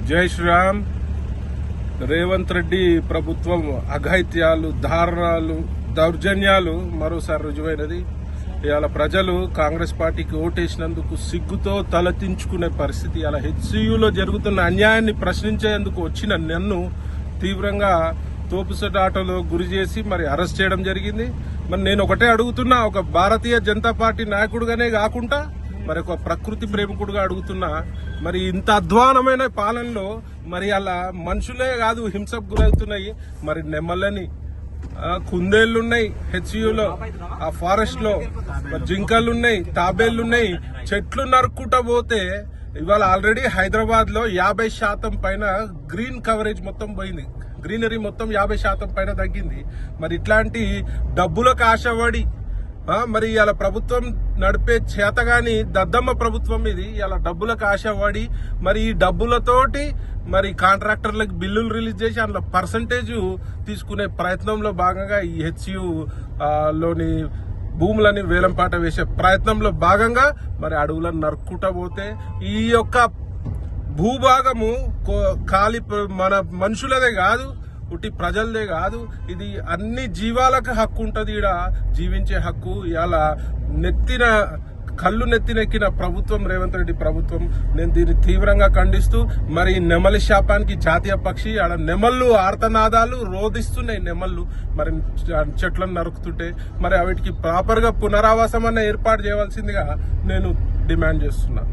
జై శ్రీరామ్. రేవంత్ రెడ్డి ప్రభుత్వం అఘాయిత్యాలు, దారుణాలు, దౌర్జన్యాలు మరోసారి రుజువైనది. ఇవాళ ప్రజలు కాంగ్రెస్ పార్టీకి ఓటేసినందుకు సిగ్గుతో తలదించుకునే పరిస్థితి. ఇలా హెచ్సియులో జరుగుతున్న అన్యాయాన్ని ప్రశ్నించేందుకు వచ్చిన నన్ను తీవ్రంగా తోపుసటాటలో గురి చేసి మరి అరెస్ట్ చేయడం జరిగింది. మరి నేను ఒకటే అడుగుతున్నా, ఒక భారతీయ జనతా పార్టీ నాయకుడుగానే కాకుండా మరి ఒక ప్రకృతి ప్రేమికుడుగా అడుగుతున్నా, మరి ఇంత అధ్వానమైన పాలనలో మరి అలా మనుషులే కాదు హింసకు గురవుతున్నాయి. మరి నెమ్మలని కుందేళ్లున్నాయి హెచ్యులో, ఆ ఫారెస్ట్ లో జింకలున్నాయి, తాబేళ్లున్నాయి. చెట్లు నరుక్కుంటా పోతే ఇవాళ ఆల్రెడీ హైదరాబాద్ లో 50% పైన గ్రీన్ కవరేజ్ మొత్తం పోయింది. గ్రీనరీ మొత్తం 50% పైన తగ్గింది. మరి ఇట్లాంటి డబ్బులకు ఆశపడి మరి ఇలా ప్రభుత్వం నడిపే చేతగాని దద్దమ్మ ప్రభుత్వం ఇది. ఇలా డబ్బులకు ఆశపడి మరి ఈ డబ్బులతోటి మరి కాంట్రాక్టర్లకు బిల్లులు రిలీజ్ చేసి అందులో పర్సంటేజ్ తీసుకునే ప్రయత్నంలో భాగంగా ఈ హెచ్యు లోని భూములని వేలంపాట వేసే ప్రయత్నంలో భాగంగా మరి అడవులను నరుక్కుంటా పోతే ఈ యొక్క భూభాగము ఖాళీ మన మనుషులదే కాదు, ఉట్టి ప్రజలదే కాదు, ఇది అన్ని జీవాలకు హక్కు ఉంటది. ఈడ జీవించే హక్కు. ఇలా కళ్ళు నెత్తినెక్కిన ప్రభుత్వం రేవంత్ రెడ్డి ప్రభుత్వం. నేను దీన్ని తీవ్రంగా ఖండిస్తూ మరి నెమలి శాపానికి జాతీయ పక్షి ఆడ నెమళ్ళు ఆర్తనాదాలు రోధిస్తున్నాయి. నెమళ్ళు మరి చెట్లను నరుకుతుంటే మరి వాటికి ప్రాపర్ గా పునరావాసం అన్న ఏర్పాటు చేయవలసిందిగా నేను డిమాండ్ చేస్తున్నా.